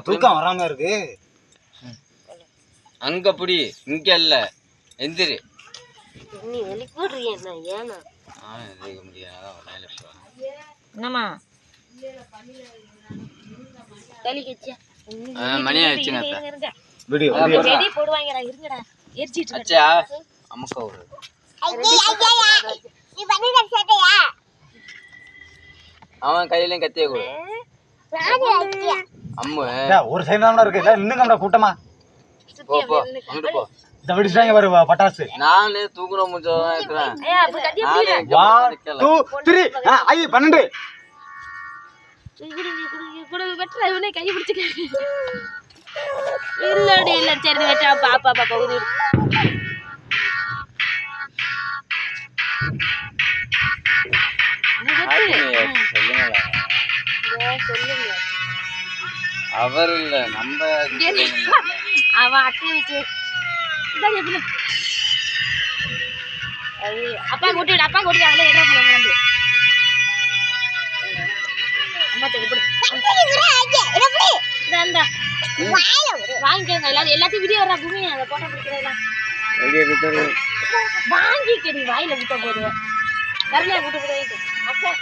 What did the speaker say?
தூக்கம் வராம இருக்கு. அங்க புடி, இங்க இல்ல. எந்திரி. நீ வெளிய போடுறியே நான் ஏனா? எந்திரிக்க முடியாது. வளையல போ. என்னம்மா? தலி கச்சியா. மணி ஆயிடுச்சுங்க. வீடியோ ரெடி போடுவாங்கடா இருங்கடா. எரிச்சிட்டு இருக்க. அச்சா அம்மா ஒரு. நீ பண்ணிட சேட்டையா? அவன் கையில கத்திய கொடு. அம்மா ஒரு சைடு தான் இருக்கு. இல்ல நின்னுங்கடா கூட்டமா. போ போ. அங்க போ. இந்த வெடிச்சாங்க பாரு பட்டாசு. நானே தூக்குற முஞ்சதா இருக்கேன். ஏய் அப்ப கத்திய பிடிடா. 1 2 3 ஐ 12. குடு வெட்ற இவனே கை பிடிச்சுக்க. இல்லடி இல்ல சரி வெட்டா பாப்பா உரு. சொல்லுங்க. அவர் இல்ல நம்ம அவ அட்டை வச்சு அப்பா கூட்டிடு அவளே எட்ரா போறாங்க. அம்மா தெரியல வாங்கிக்கோங்க எல்லாத்தையும் வீடியோ வர்ற பூமி அதை போட்டோ பிடிக்கிறதெல்லாம் வாங்கிக்கடி வாயில விட்ட போது வரலையா கூட்டு போய் அப்பா